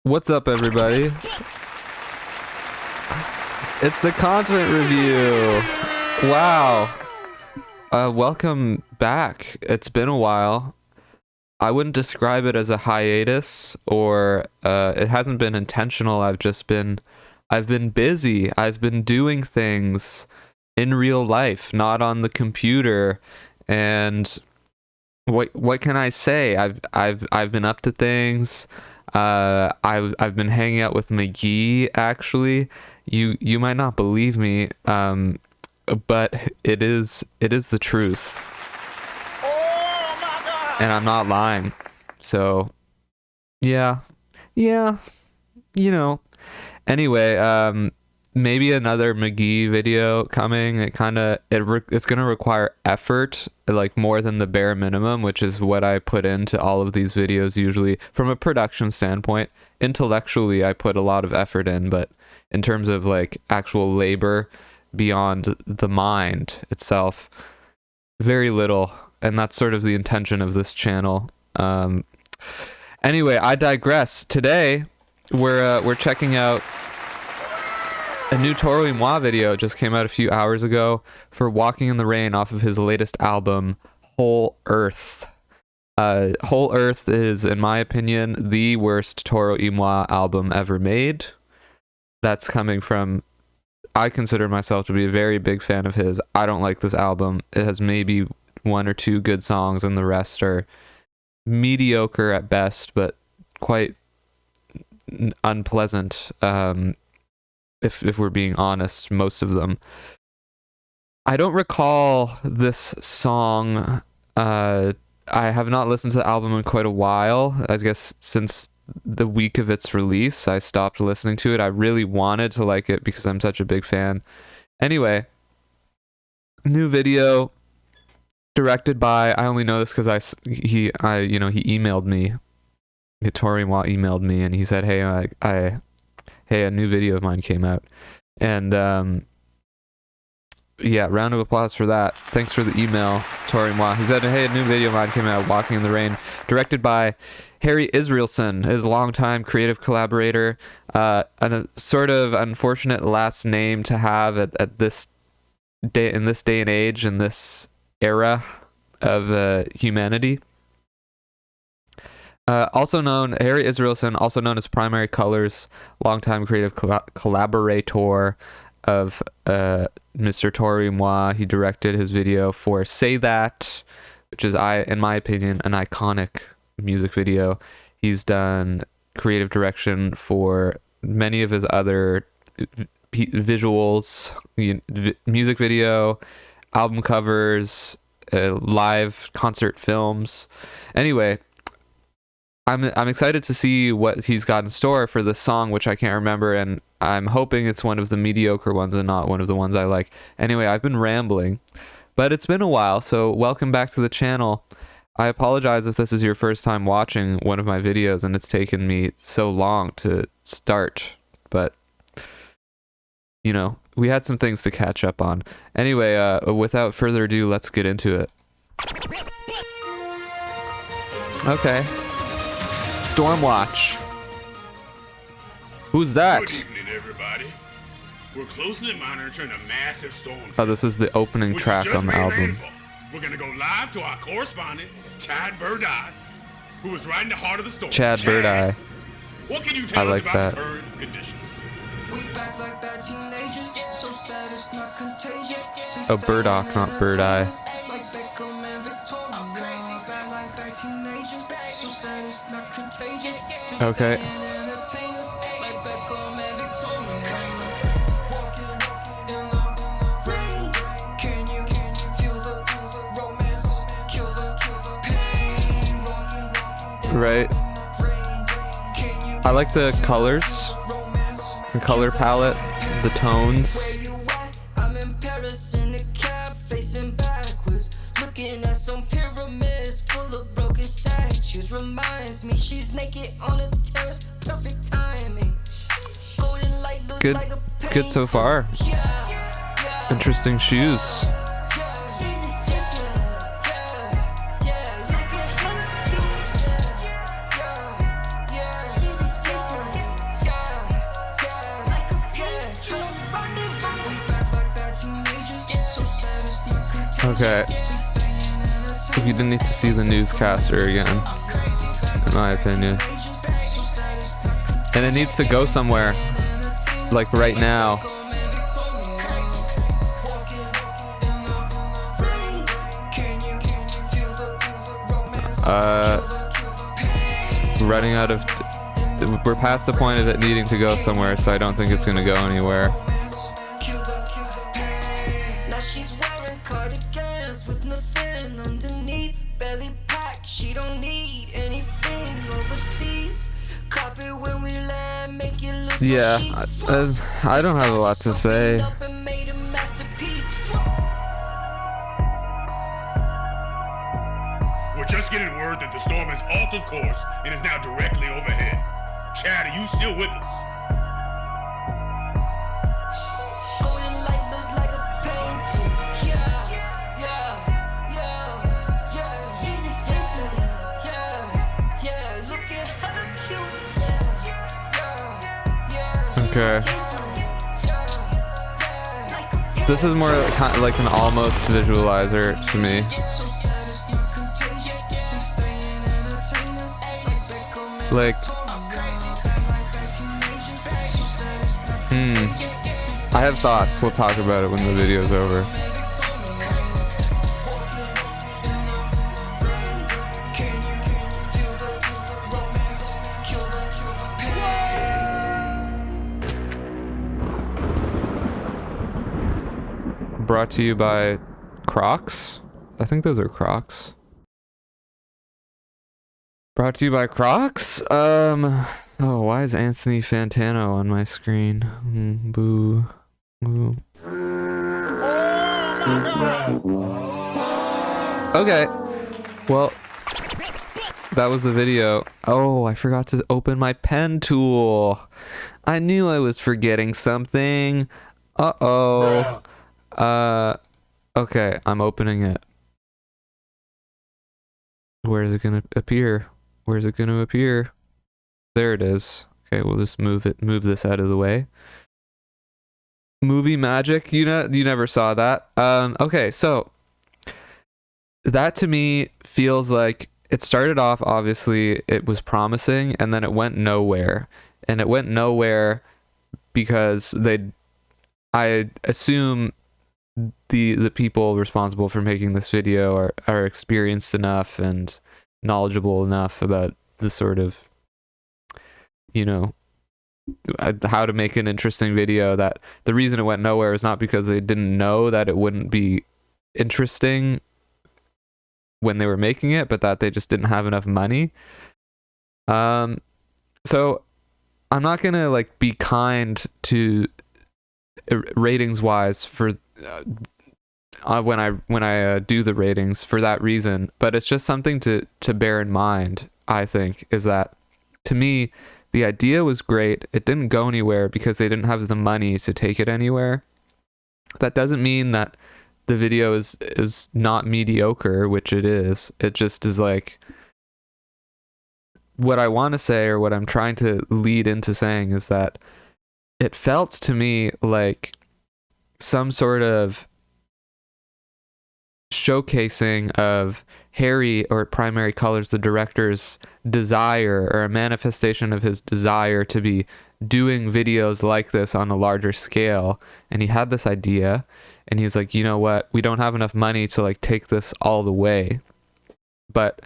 What's up, everybody? It's the content review. Wow. Welcome back. It's been a while. I wouldn't describe it as a hiatus, or it hasn't been intentional. I've been busy. I've been doing things in real life, not on the computer. And what can I say? I've been up to things. I've been hanging out with McGee, actually. You might not believe me, but it is the truth. Oh my God! And I'm not lying. So yeah, anyway, maybe another McGee video coming. It's gonna require effort, like more than the bare minimum, which is what I put into all of these videos usually from a production standpoint. Intellectually, I put a lot of effort in, but in terms of like actual labor beyond the mind itself, very little. And that's sort of the intention of this channel. Anyway, I digress. Today we're checking out a new Toro video. Just came out a few hours ago for Walking in the Rain off of his latest album, Whole Earth. Whole Earth is, in my opinion, the worst Toro album ever made. That's coming from, I consider myself to be a very big fan of his. I don't like this album. It has maybe one or two good songs, and the rest are mediocre at best, but quite unpleasant. If we're being honest, most of them. I don't recall this song. I have not listened to the album in quite a while. I guess since the week of its release, I stopped listening to it. I really wanted to like it because I'm such a big fan. Anyway, new video directed by, I only know this because he emailed me. Tori emailed me and he said, hey, a new video of mine came out. And yeah, round of applause for that. Thanks for the email, Tori. He said, hey, a new video of mine came out, Walking in the Rain, directed by Harry Israelson, his longtime creative collaborator. A sort of unfortunate last name to have at this day, in this day and age, in this era of humanity. Harry Israelson, also known as Primary Colors, longtime creative collaborator of Mr. Tori Moi. He directed his video for Say That, which is, in my opinion, an iconic music video. He's done creative direction for many of his other visuals, music video, album covers, live concert films. Anyway, I'm excited to see what he's got in store for this song, which I can't remember, and I'm hoping it's one of the mediocre ones and not one of the ones I like. Anyway, I've been rambling, but it's been a while, so welcome back to the channel. I apologize if this is your first time watching one of my videos and it's taken me so long to start, but you know, we had some things to catch up on. Anyway, without further ado, let's get into it. Okay. Stormwatch. Who's that? Good evening, everybody. We're closely monitoring a massive storm. Oh, this is the opening track on the album. We're gonna go live to our correspondent, Chad Birdeye, who is right in the heart of the storm. Chad Birdeye. What can you tell us about that. the current conditions? We back like bad teenagers, so sad it's not contagious. Oh, Burdock, not Birdeye. Like Beckham and Victoria. Bad like bad teenagers, so sad it's not contagious. Okay. Entertainers, like Beckham and Victoria. Walking in the rain. Can you feel the romance? Kill the pain. Right. I like the colors, the color palette, the tones. I'm in Paris in a cab, facing backwards, looking at some pyramids full of broken statues. Reminds me she's naked on a terrace, perfect timing. Golden light looks Good, like a good so far. Interesting shoes. Okay. You didn't need to see the newscaster again, in my opinion. And it needs to go somewhere, like right now. Running out of... We're past the point of it needing to go somewhere, so I don't think it's gonna go anywhere. Now she's wearing cardigans with nothing underneath. Belly pack, she don't need anything overseas. Copy when we land, make it look so Yeah, chic. I don't have a lot to say. Up and made a masterpiece. We're just getting word that the storm has altered course and is now directly overhead. Chad, are you still with us? Golden light looks like a painting. Yeah, yeah, yeah, yeah. She's expensive. Yeah, yeah. Looking hella cute. Yeah, yeah, yeah. Okay. This is more kind of like an almost visualizer to me. Like, I have thoughts. We'll talk about it when the video's over. Brought to you by Crocs. I think those are Crocs. Brought to you by Crocs. Oh, why is Anthony Fantano on my screen? Boo. Boo. Okay. Well, that was the video. Oh, I forgot to open my pen tool. I knew I was forgetting something. Uh-oh. Okay, I'm opening it. Where is it gonna appear? Where's it gonna appear? There it is. Okay, we'll just move this out of the way. Movie magic, you never saw that. Okay, so that to me feels like it started off, obviously it was promising, and then it went nowhere. And it went nowhere because I assume the people responsible for making this video are experienced enough and knowledgeable enough about the sort of, how to make an interesting video, that the reason it went nowhere is not because they didn't know that it wouldn't be interesting when they were making it, but that they just didn't have enough money. So I'm not gonna be kind to ratings wise for when I do the ratings for that reason, but it's just something to bear in mind. I think is that, to me, the idea was great. It didn't go anywhere because they didn't have the money to take it anywhere. That doesn't mean that the video is not mediocre, which it is. It just is what I want to say, or what I'm trying to lead into saying, is that it felt to me like some sort of showcasing of Harry, or Primary Colors, the director's desire, or a manifestation of his desire to be doing videos like this on a larger scale. And he had this idea, and he's like, you know what, we don't have enough money to take this all the way, but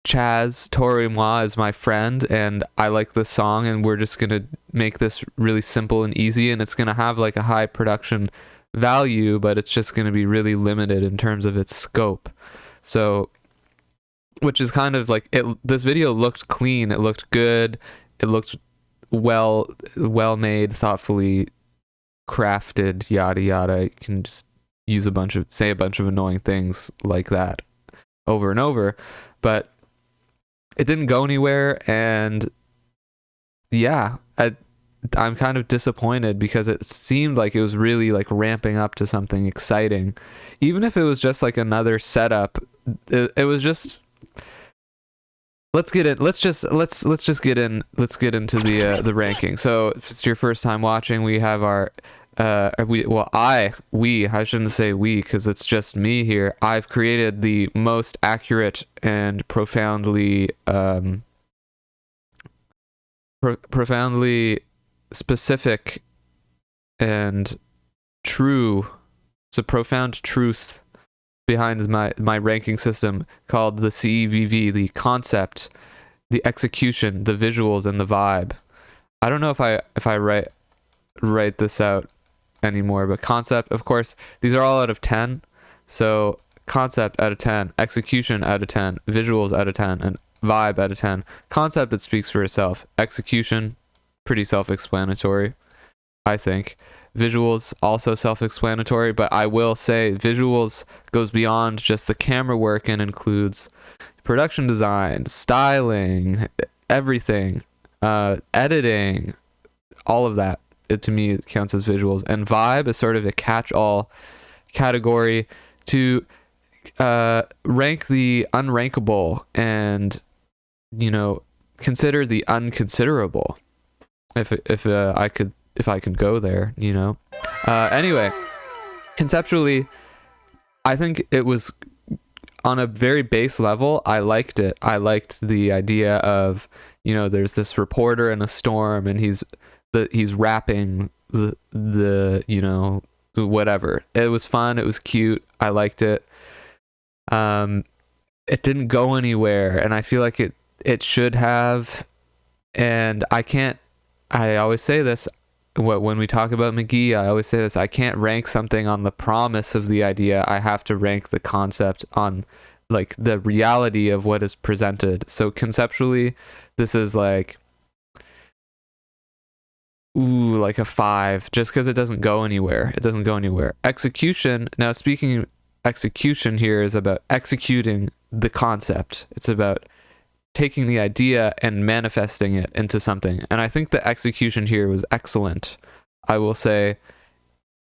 Chaz, Toro et moi, is my friend, and I like this song, and we're just gonna make this really simple and easy, and it's gonna have a high production value, but it's just gonna be really limited in terms of its scope. So, which is kind of this video looked clean, it looked good, it looked well made, thoughtfully crafted, yada yada. You can just say a bunch of annoying things like that over and over, but it didn't go anywhere. And yeah, I'm kind of disappointed, because it seemed like it was really ramping up to something exciting, even if it was just another setup. It was just, let's get into the ranking. So if it's your first time watching, we have our I shouldn't say we because it's just me here. I've created the most accurate and profoundly profoundly specific and true, it's a profound truth behind my ranking system called the CEVV, the concept, the execution, the visuals, and the vibe. I don't know if I write this out anymore, but concept, of course, these are all out of 10. So concept out of 10, execution out of 10, visuals out of 10, and vibe out of 10. Concept, it speaks for itself. Execution, pretty self-explanatory, I think. Visuals, also self-explanatory, but I will say visuals goes beyond just the camera work and includes production design, styling, everything, editing, all of that. It, to me, it counts as visuals. And vibe is sort of a catch-all category to rank the unrankable and, you know, consider the unconsiderable. If I could go there, you know. Anyway, conceptually, I think it was on a very base level. I liked it. I liked the idea of, you know, there's this reporter in a storm and he's rapping the you know, whatever. It was fun. It was cute. I liked it. It didn't go anywhere, and I feel like it should have. And I always say this, when we talk about McGee, I always say this, I can't rank something on the promise of the idea. I have to rank the concept on like the reality of what is presented. So conceptually, this is like, like a 5, just because it doesn't go anywhere. It doesn't go anywhere. Execution, now speaking, execution here is about executing the concept. It's about taking the idea and manifesting it into something. And I think the execution here was excellent. I will say,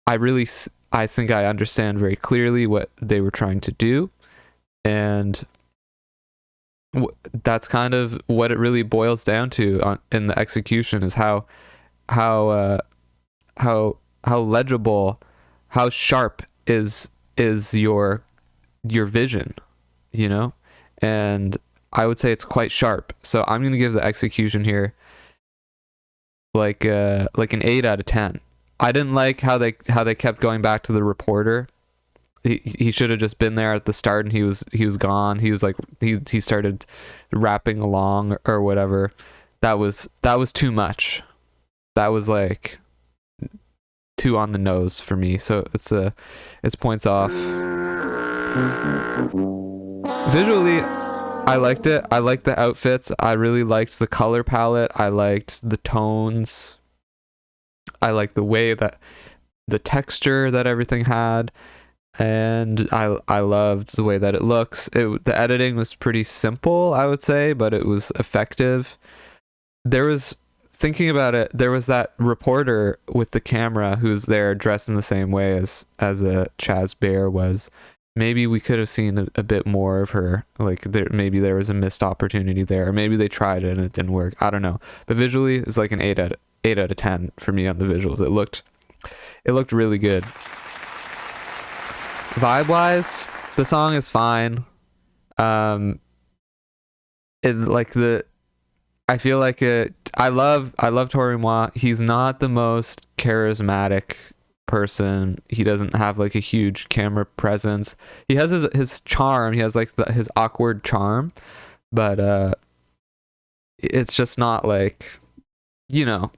I think I understand very clearly what they were trying to do. And that's kind of what it really boils down to in the execution, is how legible, how sharp is your vision, you know? And I would say it's quite sharp. So I'm going to give the execution here like an 8 out of 10. I didn't like how they kept going back to the reporter. He should have just been there at the start, and he was gone. He was like, he started rapping along or whatever. That was too much. That was like too on the nose for me. So it's points off. Visually, I liked it. I liked the outfits. I really liked the color palette. I liked the tones. I liked the way that the texture that everything had. And I loved the way that it looks. The editing was pretty simple, I would say, but it was effective. Thinking about it, there was that reporter with the camera who's there dressed in the same way as a Chaz Bear was. Maybe we could have seen a bit more of her. Like maybe there was a missed opportunity there, or maybe they tried it and it didn't work. I don't know. But visually, it's like an 8 out of 10 for me on the visuals. It looked really good. Vibe wise, the song is fine. I feel like I love Toro. He's not the most charismatic person. He doesn't have like a huge camera presence. He has his charm. He has like his awkward charm, but it's just not like, you know,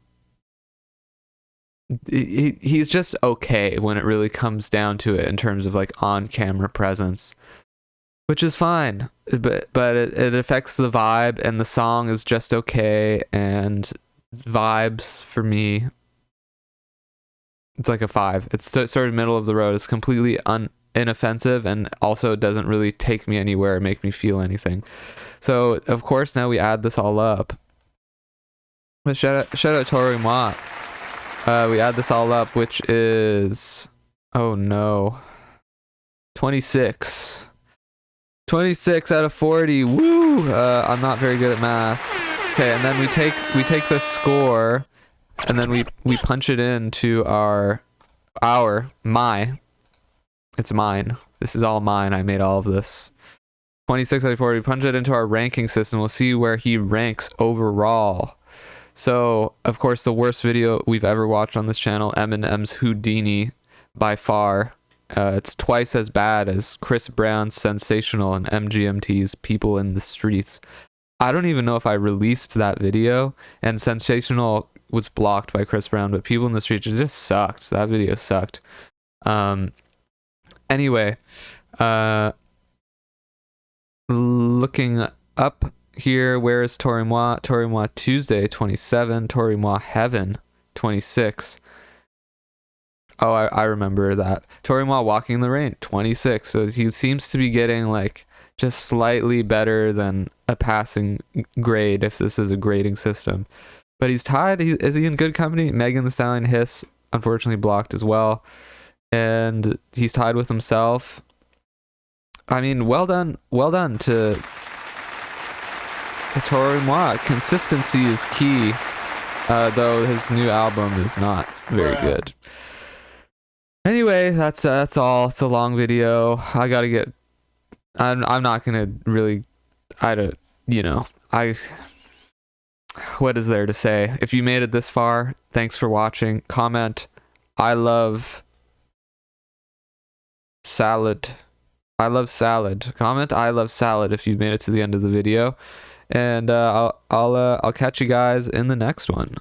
he's just okay when it really comes down to it in terms of like on camera presence, which is fine. But it affects the vibe, and the song is just okay. And vibes for me, it's like a 5. It's sort of middle of the road. It's completely inoffensive, and also doesn't really take me anywhere or make me feel anything. So of course now we add this all up. But shout out Toro. We add this all up, which is, oh no, 26 out of 40. Woo! I'm not very good at math. Okay, and then we take the score, and then we punch it into our It's mine. This is all mine. I made all of this. 26 out of 40. Punch it into our ranking system. We'll see where he ranks overall. So, of course, the worst video we've ever watched on this channel, Eminem's Houdini, by far. It's twice as bad as Chris Brown's Sensational and MGMT's People in the Streets. I don't even know if I released that video, and Sensational was blocked by Chris Brown, but People in the Streets just sucked. That video sucked. Anyway, looking up here, where is Toro Moi? Toro Moi Tuesday 27, Toro Moi Heaven 26. Oh, I remember that. Toro Moi Walking in the Rain 26. So he seems to be getting like just slightly better than a passing grade if this is a grading system. But he's tied. Is he in good company? Megan Thee Stallion Hiss, unfortunately blocked as well. And he's tied with himself. I mean, well done to Toro Moi. Consistency is key, though his new album is not very good. Anyway, that's all. It's a long video. I gotta get. I'm not gonna really. What is there to say? If you made it this far, thanks for watching. Comment, I love salad. Comment, I love salad if you've made it to the end of the video, and I'll catch you guys in the next one.